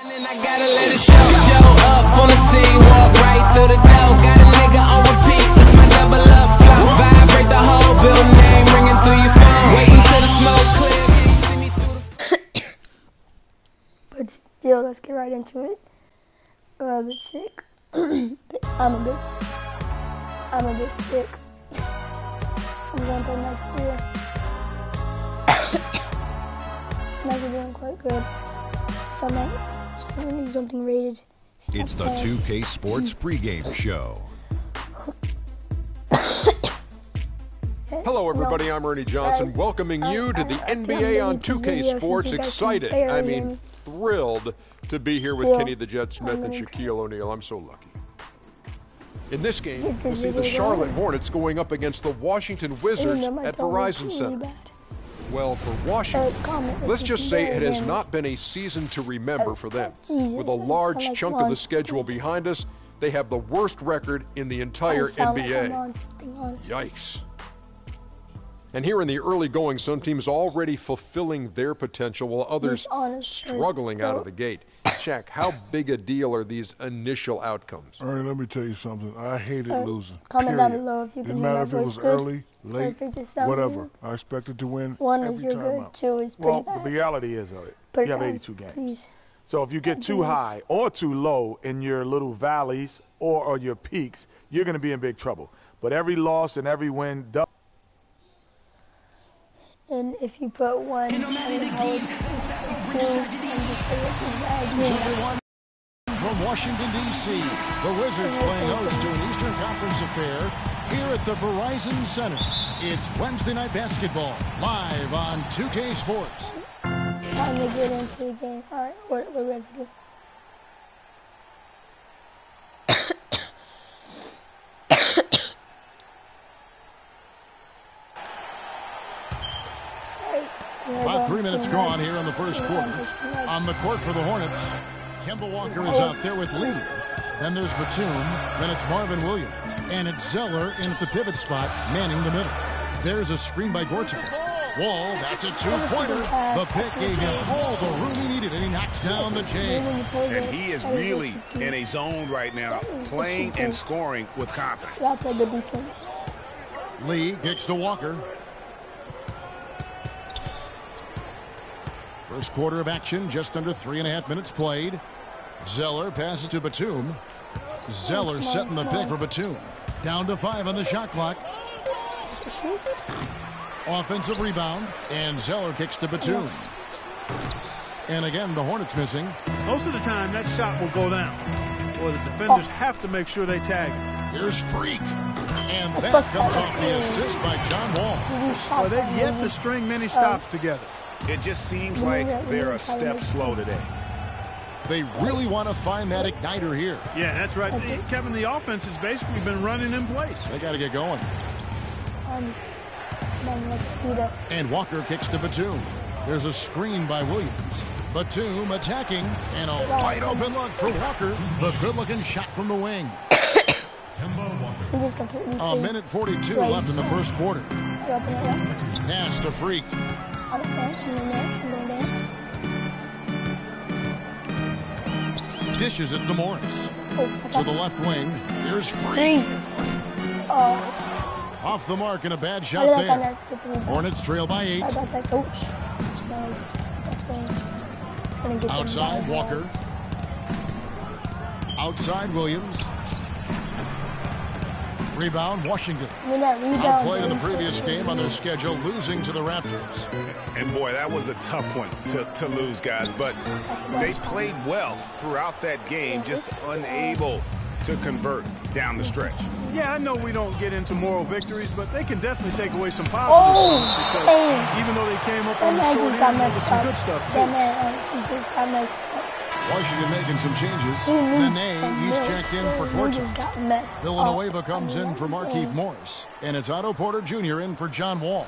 I gotta let it show up on the scene, walk right through the door. Got a nigga on repeat, it's my double up flow. Vibrate the whole building, name ringing through your phone. Waiting till the smoke clear, can't see me through the But still, let's get right into it. I'm a bit sick. I'm a bit sick. I'm going to my career. I'm actually doing quite good. So I might do something rated. It's the 2K Sports pregame show. Hello, everybody. I'm Ernie Johnson, welcoming you to the NBA on 2K Sports. Excited, I mean, thrilled to be here with Kenny the Jet Smith and Shaquille O'Neal. I'm so lucky. In this game, we'll see the Charlotte Hornets going up against the Washington Wizards at Verizon Center. Well, for Washington, let's just say it has not been a season to remember for them. With a large chunk of the schedule behind us, they have the worst record in the entire NBA. Yikes. And here in the early going, some teams already fulfilling their potential while others struggling out of the gate. Shaq, how big a deal are these initial outcomes? Ernie, let me tell you something. I hated losing. Comment down below if you can Didn't hear matter my if it was voice early, good, late, whatever. I expected to win One is every you're time good, out. two is pretty Well, bad. the reality is, you have 82 games. Please. So if you get too high or too low in your little valleys or your peaks, you're going to be in big trouble. But every loss and every win does. And if you put one and hold From Washington, D.C., the Wizards playing host to an Eastern Conference affair here at the Verizon Center. It's Wednesday Night Basketball, live on 2K Sports. Time to get into the game. All right, what do we have to do? About 3 minutes gone here in the first quarter. On the court for the Hornets, Kemba Walker is out there with Lee. Then there's Batum. Then it's Marvin Williams. And it's Zeller in at the pivot spot, manning the middle. There's a screen by Gortat. Wall, that's a two-pointer. The pick gave him all the room he needed, and he knocks down the J. And he is really in a zone right now, playing and scoring with confidence. That's a good defense. Lee kicks to Walker. First quarter of action, just under 3.5 minutes played. Zeller passes to Batum. Zeller setting the pick for Batum. Down to 5 on the shot clock. Offensive rebound, and Zeller kicks to Batum. And again, the Hornets missing. Most of the time, that shot will go down. Or the defenders have to make sure they tag him. Here's Freak. And that comes off the assist by John Wall. Well, they've yet to string many stops together. It just seems like they're a step slow today. They really want to find that igniter here. Yeah, that's right. Kevin, the offense has basically been running in place. They got to get going. And Walker kicks to Batum. There's a screen by Williams. Batum attacking, and a wide open look for Walker. The good-looking shot from the wing. A minute 42 left in the first quarter. Pass to Freak. Dishes it to Morris. To the left wing. Here's Freak. Off the mark and a bad shot there. Hornets trail by 8. Outside, Walker. Outside, Williams. Rebound, Washington. Outplayed in the previous game on their schedule, losing to the Raptors. And boy, that was a tough one to lose, guys. But they played well throughout that game, just unable to convert down the stretch. Yeah, I know we don't get into moral victories, but they can definitely take away some positives because even though they came up on the short end, there was some good stuff too. Washington making some changes. Nene, he's checked in for Gortat. Villanueva comes in for Markieff Morris. And it's Otto Porter Jr. in for John Wall.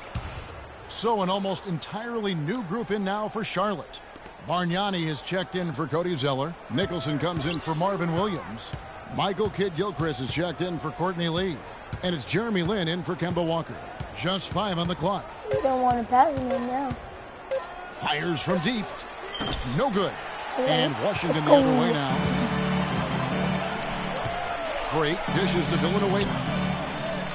So an almost entirely new group in now for Charlotte. Bargnani is checked in for Cody Zeller. Nicholson comes in for Marvin Williams. Michael Kidd-Gilchrist is checked in for Courtney Lee. And it's Jeremy Lin in for Kemba Walker. Just 5 on the clock. We don't want to pass him in now. Fires from deep. No good. And Washington the other way now. Freak dishes to Villanueva.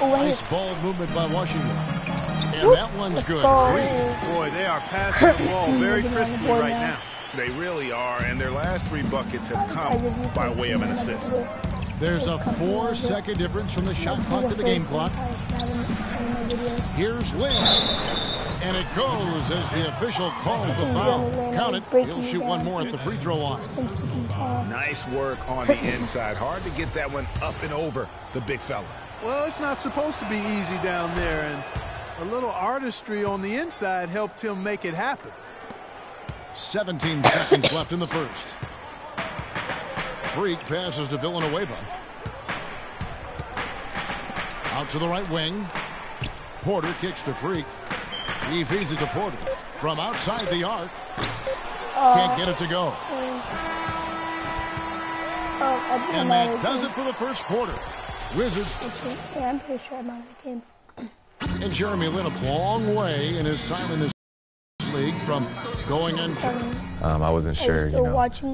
Nice ball movement by Washington. And that one's good. Boy, they are passing the ball very crisply right now. They really are, and their last 3 buckets have come by way of an assist. There's a 4-second difference from the shot clock to the game clock. Here's Lin. And it goes as the official calls the foul. Count it. He'll shoot one more at the free throw line. Nice work on the inside. Hard to get that one up and over the big fella. Well, it's not supposed to be easy down there, and a little artistry on the inside helped him make it happen. 17 seconds left in the first. Freak passes to Villanueva. Out to the right wing. Porter kicks to Freak. He feeds it to Porter. From outside the arc. Can't get it to go. And that does it for the first quarter. Wizards. Yeah, I'm pretty sure I'm out of the game. And Jeremy Lin a long way in his time in this league from going untrained. I wasn't sure,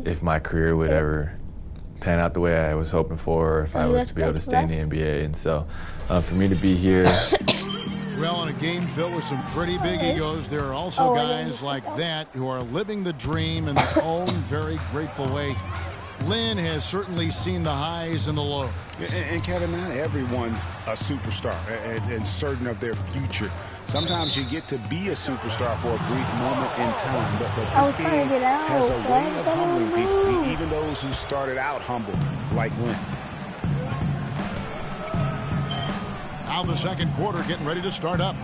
if my career would ever pan out the way I was hoping for, or if I would be able to stay in the NBA. And so for me to be here. Well, in a game filled with some pretty big egos, there are also guys like that who are living the dream in their own very grateful way. Lin has certainly seen the highs and the lows. And Kevin, not everyone's a superstar and certain of their future. Sometimes you get to be a superstar for a brief moment in time, but this game has a way of humbling people, even those who started out humble, like Lin. Now the second quarter getting ready to start up.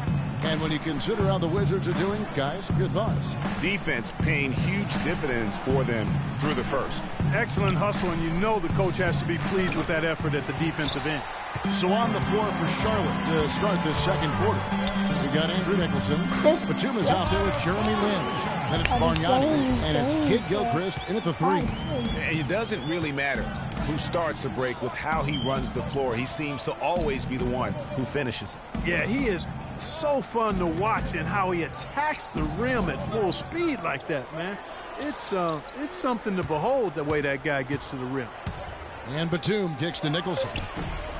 And when you consider how the Wizards are doing, guys, your thoughts? Defense paying huge dividends for them through the first. Excellent hustle, and you know the coach has to be pleased with that effort at the defensive end. So on the floor for Charlotte to start this second quarter, we got Andrew Nicholson. Batum is out there with Jeremy Lin. Then it's Bargnani, and it's Kidd-Gilchrist in at the 3. And it doesn't really matter who starts the break with how he runs the floor. He seems to always be the one who finishes it. Yeah, he is so fun to watch, and how he attacks the rim at full speed like that, man. It's something to behold, the way that guy gets to the rim. And Batum kicks to Nicholson.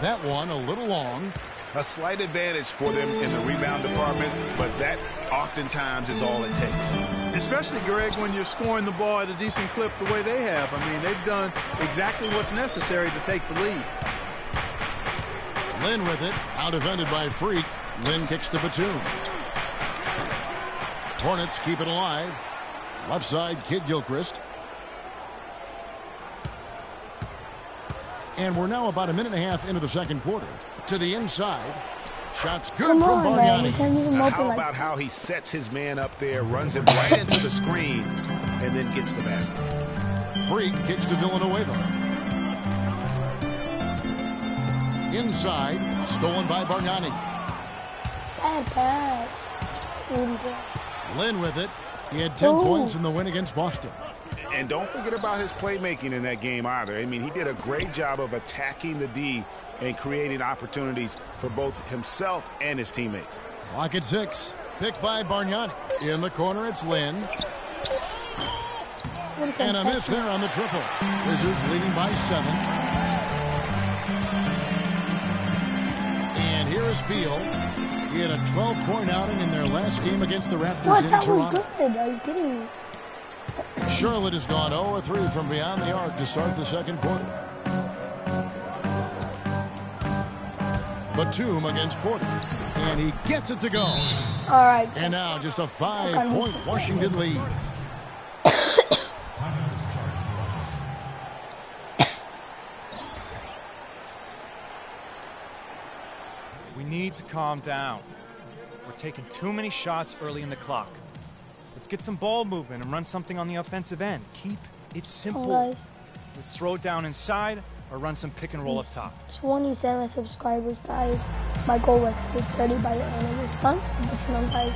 That one a little long. A slight advantage for them in the rebound department, but that oftentimes is all it takes. Especially, Greg, when you're scoring the ball at a decent clip the way they have. I mean, they've done exactly what's necessary to take the lead. Lin with it, out defended by Freak. Lin kicks to Batum. Hornets keep it alive. Left side, Kidd-Gilchrist. And we're now about a minute and a half into the second quarter. To the inside. Shots good from Bargnani. How about how he sets his man up there, runs him right into the screen, and then gets the basket. Freak kicks to Villanueva. Inside, stolen by Bargnani. Bad pass. Lin with it. He had 10 points in the win against Boston. And don't forget about his playmaking in that game either. I mean, he did a great job of attacking the D and creating opportunities for both himself and his teammates. Clock at 6. Picked by Bargnani. In the corner, it's Lin. And a miss there on the triple. Wizards leading by 7. And here is Beal. He had a 12-point outing in their last game against the Raptors in Toronto. Good. Are you kidding me? Charlotte has gone 0-3 from beyond the arc to start the second quarter. Batum against Porter. And he gets it to go. All right. And now just a 5-point Washington lead. We need to calm down. We're taking too many shots early in the clock. Let's get some ball movement and run something on the offensive end. Keep it simple. Let's throw it down inside or run some pick and roll up top. 27 subscribers, guys. My goal was to hit 30 by the end of this month. But you know, guys,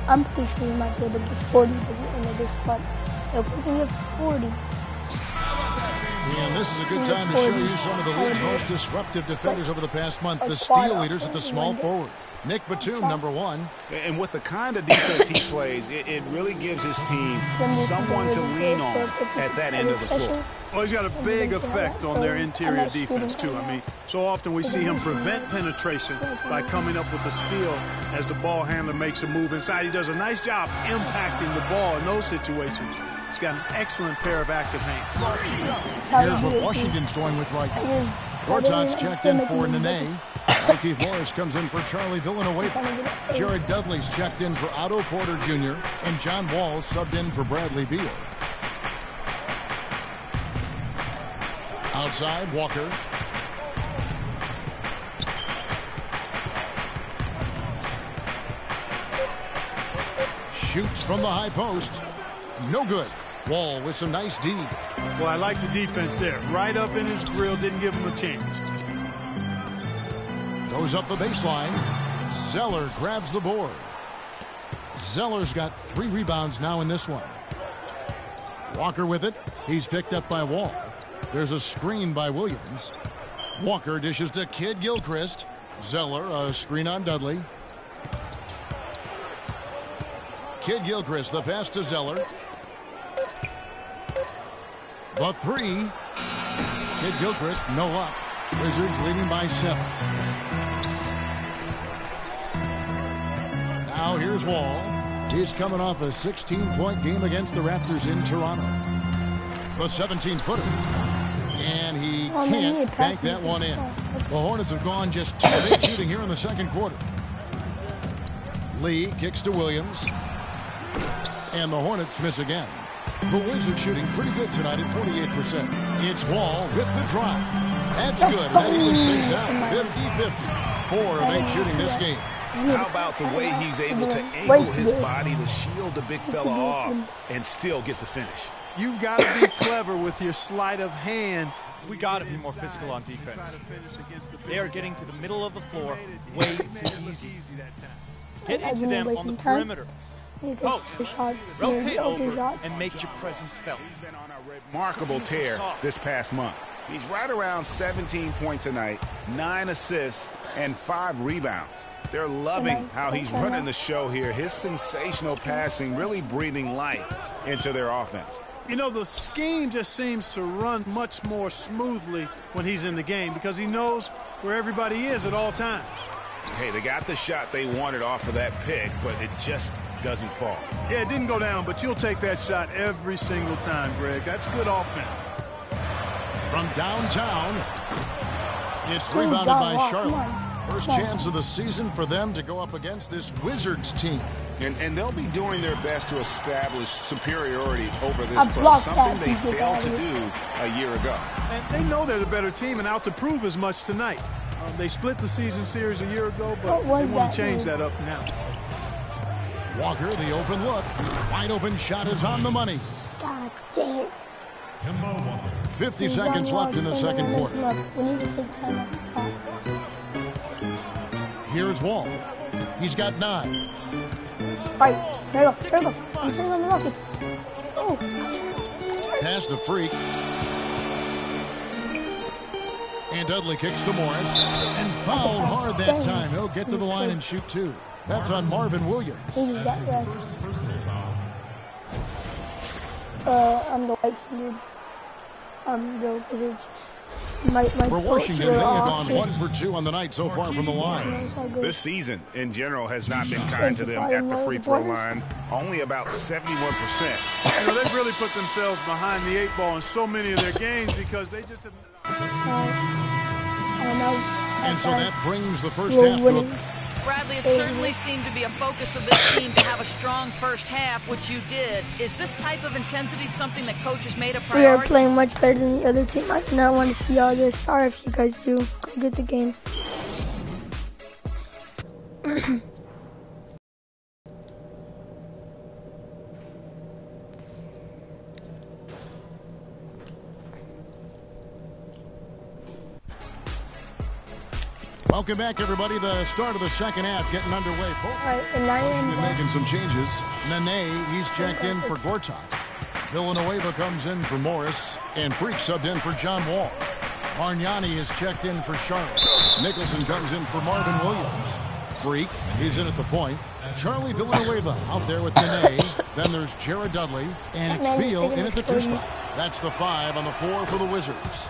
I'm pretty sure we might be able to get 40 by the end of this month. If we can get 40. And this is a good time to show you some of the league's most disruptive defenders over the past month, the steal leaders at the small forward. Nick Batum, number 1. And with the kind of defense he plays, it really gives his team someone to lean on at that end of the floor. Well, he's got a big effect on their interior defense, too. I mean, so often we see him prevent penetration by coming up with a steal as the ball handler makes a move inside. He does a nice job impacting the ball in those situations. He's got an excellent pair of active hands. Here's what Washington's going with right now. Gortat's checked in for Nene. Markieff Morris comes in for Charlie Villanueva. Jared Dudley's checked in for Otto Porter Jr. And John Wall subbed in for Bradley Beal. Outside, Walker. Shoots from the high post. No good. Wall with some nice D. Well, I like the defense there. Right up in his grill, didn't give him a chance. Goes up the baseline. Zeller grabs the board. Zeller's got 3 rebounds now in this one. Walker with it. He's picked up by Wall. There's a screen by Williams. Walker dishes to Kid Gilchrist. Zeller, a screen on Dudley. Kid Gilchrist, the pass to Zeller. The 3. Kid Gilchrist, no luck. Wizards leading by 7. Now here's Wall. He's coming off a 16-point game against the Raptors in Toronto. The 17-footer. And he can't bank that one in. The Hornets have gone just 2 of 8 shooting here in the second quarter. Lee kicks to Williams. And the Hornets miss again. The Wizards shooting pretty good tonight at 48%. It's Wall with the drive. That's good. That evens things out. 50-50. 4 of 8 shooting this game. How about the way he's able to angle his body to shield the big fella off and still get the finish? You've got to be clever with your sleight of hand. We got to be more physical on defense. They are getting to the middle of the floor way too easy. Get into them on the perimeter. Post, rotate over, and make your presence felt. He's been on a remarkable tear this past month. He's right around 17 points a night, 9 assists, and 5 rebounds. They're loving how he's running the show here. His sensational passing really breathing life into their offense. You know, the scheme just seems to run much more smoothly when he's in the game because he knows where everybody is at all times. Hey, they got the shot they wanted off of that pick, but it just doesn't fall. Yeah, it didn't go down, but you'll take that shot every single time, Greg. That's good offense. From downtown, it's rebounded by Charlotte. First chance of the season for them to go up against this Wizards team. And they'll be doing their best to establish superiority over this club, something they failed to do a year ago. And they know they're the better team and out to prove as much tonight. They split the season series a year ago, but they want to change that up now. Walker, the open look. Wide open shot is on the money. God dang it. 50 seconds left in the second quarter. We need to take time off the clock. Here's Wall. He's got 9. Right, there you go. There you go. I'm turning on the Rockets. Oh. Pass to Freak. And Dudley kicks to Morris. And fouled hard that time. He'll get to the line and shoot 2. That's on Marvin Williams. I'm the white team, dude. The Wizards. For Washington, they have gone 1 for 2 on the night so far from the line. This season, in general, has not been kind to them at the free throw line. Only about 71%. You know, they've really put themselves behind the 8 ball in so many of their games because they just have... And so that brings the first half to a... Bradley, it certainly seemed to be a focus of this team to have a strong first half, which you did. Is this type of intensity something that coaches made a priority? We are playing much better than the other team. I do not want to see all this. Sorry if you guys do. Go get the game. Welcome back, everybody. The start of the second half getting underway. Right, and making some changes. Nene, he's checked in for Gortat. Villanueva comes in for Morris. And Freak subbed in for John Wall. Bargnani is checked in for Charlotte. Nicholson comes in for Marvin Williams. Freak, he's in at the point. Charlie Villanueva out there with Nene. Then there's Jared Dudley. And it's Beal in at the 2 spot. That's the 5 on the 4 for the Wizards.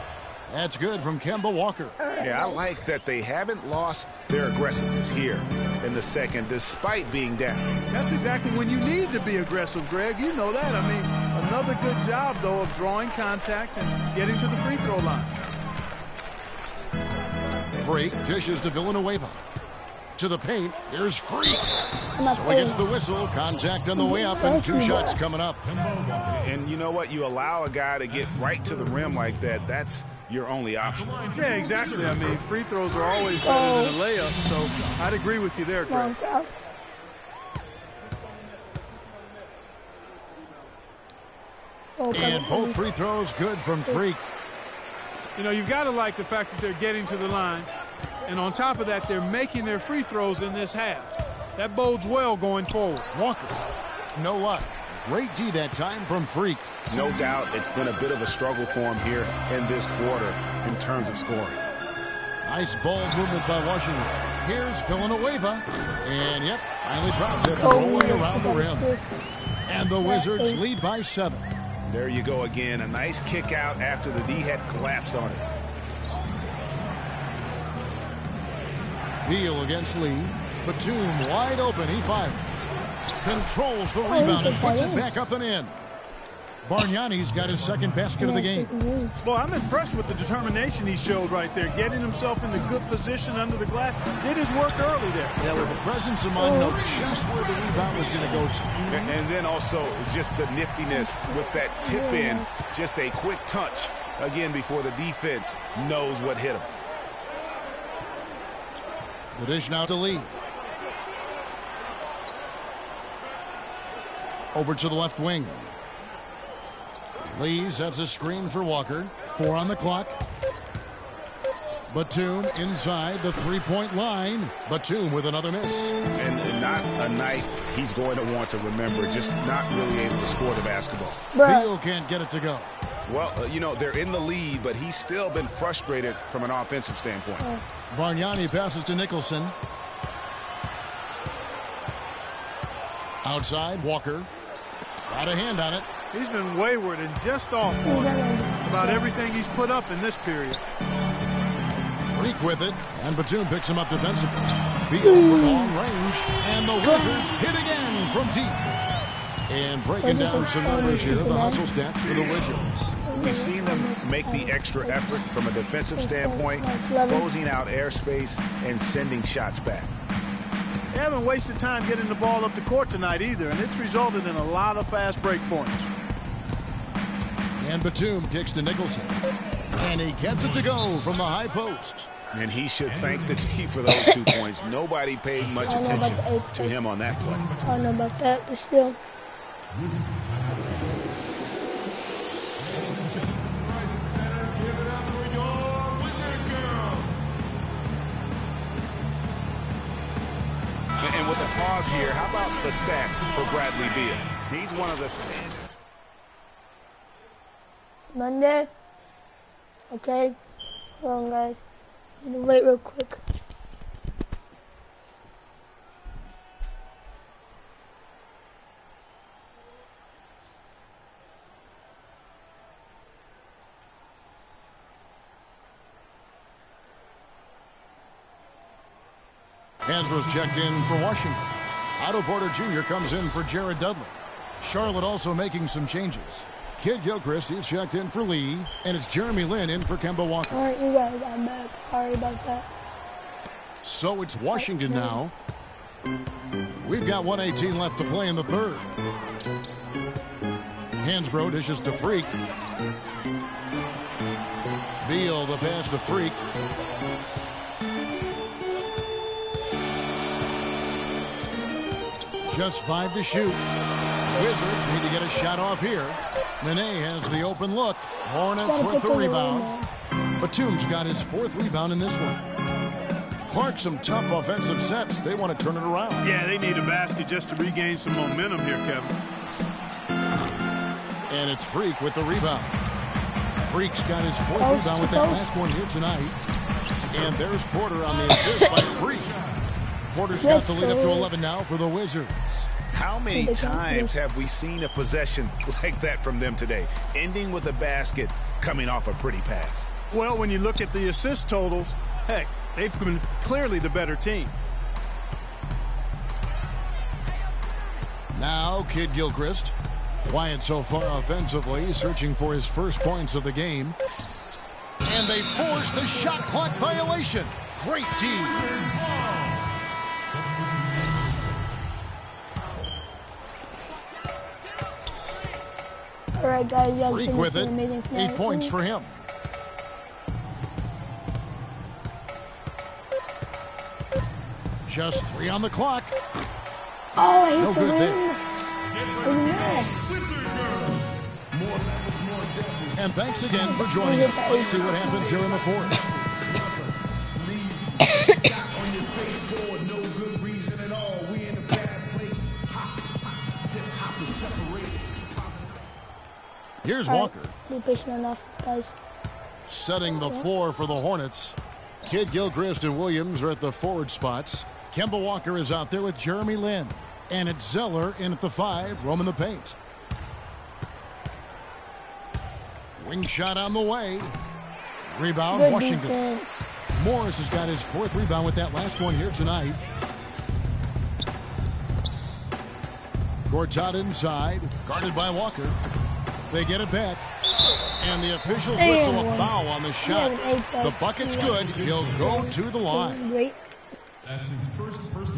That's good from Kemba Walker. Yeah, I like that they haven't lost their aggressiveness here in the second, despite being down. That's exactly when you need to be aggressive, Greg. You know that. I mean, another good job, though, of drawing contact and getting to the free throw line. Freak dishes to Villanueva. To the paint, here's Freak. So he gets the whistle, contact on the way up, and 2 shots coming up. And you know what? You allow a guy to get right to the rim like that, that's your only option. Yeah, exactly. I mean, free throws are always better than a layup, so I'd agree with you there, Greg. And both free throws good from Freak. You know, you've got to like the fact that they're getting to the line. And on top of that, they're making their free throws in this half. That bodes well going forward. Walker, no luck. Great D that time from Freak. No doubt it's been a bit of a struggle for him here in this quarter in terms of scoring. Nice ball movement by Washington. Here's Villanueva. And, yep, finally drops it rolling around the rim. And the Wizards lead by 7. There you go again. A nice kick out after the D had collapsed on it. Beal against Lee. Batum wide open. He fires. Controls the rebound and puts it back up and in. Bargnani's got his second basket of the game. Boy, I'm impressed with the determination he showed right there. Getting himself in the good position under the glass. Did his work early there. Yeah, with the presence of mind, know just where the rebound was going to go to. And then also just the niftiness with that tip in. Just a quick touch, again, before the defense knows what hit him. The dish now to Lee. Over to the left wing. Lee sets a screen for Walker. 4 on the clock. Batum inside the three-point line. Batum with another miss. And not a night he's going to want to remember, just not really able to score the basketball. Beal can't get it to go. Well, you know, they're in the lead, but he's still been frustrated from an offensive standpoint. Bargnani passes to Nicholson. Outside, Walker. Got a hand on it. He's been wayward and just off on about everything he's put up in this period. Freak with it, and Batum picks him up defensively. Beal from long range, and the Wizards hit again from deep. And breaking down some numbers here, the hustle stats for the Wizards. We've seen them make the extra effort from a defensive standpoint, closing out airspace and sending shots back. They haven't wasted time getting the ball up the court tonight either, and it's resulted in a lot of fast break points. And Batum kicks to Nicholson. And he gets it to go from the high post. And he should thank the team for those 2 points. Nobody paid much attention to him on that play. I don't know about that, but still. And with the pause here, how about the stats for Bradley Beal? He's one of the standard. Monday. Okay. Hold on, guys. I'm gonna wait real quick. Hansbrough's checked in for Washington. Otto Porter Jr. comes in for Jared Dudley. Charlotte also making some changes. Kid Gilchrist is checked in for Lee, and it's Jeremy Lin in for Kemba Walker. All right, you guys, I'm back. Sorry about that. So it's Washington now. We've got 1:18 left to play in the third. Hansbrough dishes to Freak. Beal the pass to Freak. Just 5 to shoot. Wizards need to get a shot off here. Nene has the open look. Hornets with the rebound. Batum's got his 4th rebound in this one. Clark, some tough offensive sets. They want to turn it around. Yeah, they need a basket just to regain some momentum here, Kevin. And it's Freak with the rebound. Freak's got his 4th rebound with that last one here tonight. And there's Porter on the assist by Freak. Porter's got the lead up to 11 now for the Wizards. How many times have we seen a possession like that from them today, ending with a basket coming off a pretty pass? Well, when you look at the assist totals, heck, they've been clearly the better team. Now, Kid Gilchrist, quiet so far offensively, searching for his first points of the game. And they force the shot clock violation. Great team. All right, guys, Freak with it. 8 points for him. Just 3 on the clock. Oh, I hit no the good rim. And thanks again for joining us. Let's see what happens here in the fourth. Here's Walker. Be patient enough, guys. Setting the floor for the Hornets. Kid Gilchrist and Williams are at the forward spots. Kemba Walker is out there with Jeremy Lin. And it's Zeller in at the 5, roaming the paint. Wing shot on the way. Rebound, Good Washington. Defense. Morris has got his 4th rebound with that last one here tonight. Gortat inside, guarded by Walker. They get it back. And the officials whistle a foul on the shot. The bucket's good. He'll go to the line.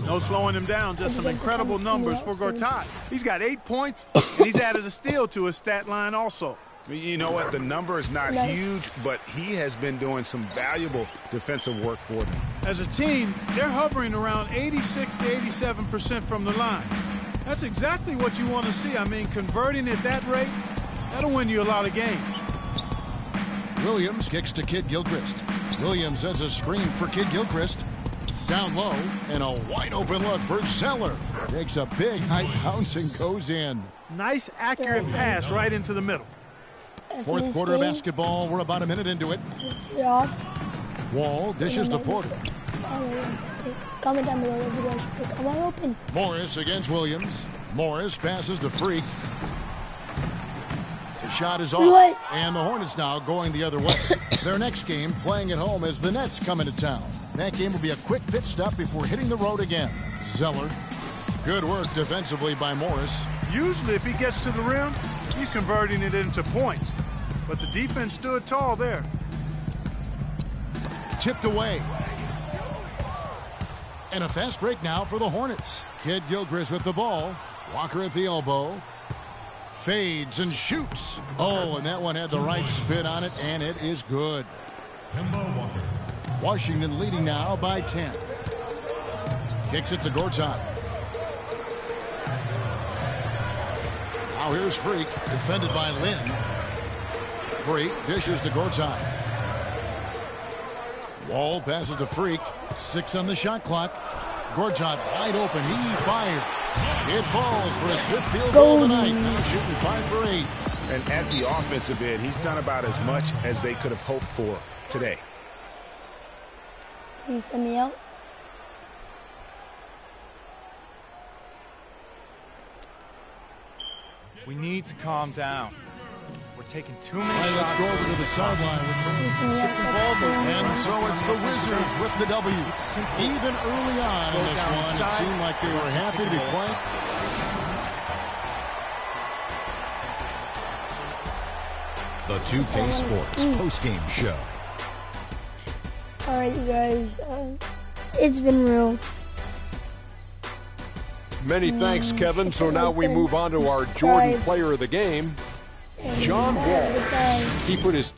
No slowing him down, just some incredible numbers for Gortat. He's got 8 points, and he's added a steal to his stat line also. You know what? The number is not huge, but he has been doing some valuable defensive work for them. As a team, they're hovering around 86 to 87% from the line. That's exactly what you want to see. I mean, converting at that rate, that'll win you a lot of games. Williams kicks to Kid Gilchrist. Williams sends a screen for Kid Gilchrist. Down low, and a wide open look for Zeller. Takes a big high bounce and goes in. Nice, accurate pass right into the middle. Fourth quarter basketball. We're about a minute into it. Wall dishes to Porter. Comment down below if you guys pick. I'm wide open. Morris against Williams. Morris passes to Freak. The shot is off. And the Hornets now going the other way. Their next game playing at home as the Nets come into town. That game will be a quick pit stop before hitting the road again. Zeller. Good work defensively by Morris. Usually if he gets to the rim, he's converting it into points. But the defense stood tall there. Tipped away. And a fast break now for the Hornets. Kid Gilchrist with the ball. Walker at the elbow. Fades and shoots. Oh, and that one had the right spin on it, and it is good. Washington leading now by 10. Kicks it to Gortat. Now here's Freak, defended by Lin. Freak dishes to Gortat. Wall passes to Freak. 6 on the shot clock. Gortat wide open. He fired. It falls for his 5th field goal tonight. Now shooting 5 for 8. And at the offensive end, he's done about as much as they could have hoped for today. Can you send me out? We need to calm down. We're taking too many shots. Let's go over to the sideline. And so it's the Wizards with the W. Even early on in this one, it seemed like they were happy to be playing. The 2K Sports post-game show. All right, you guys. It's been real. Many thanks, Kevin. So now we move on to our Jordan Player of the Game, John Wall. He put his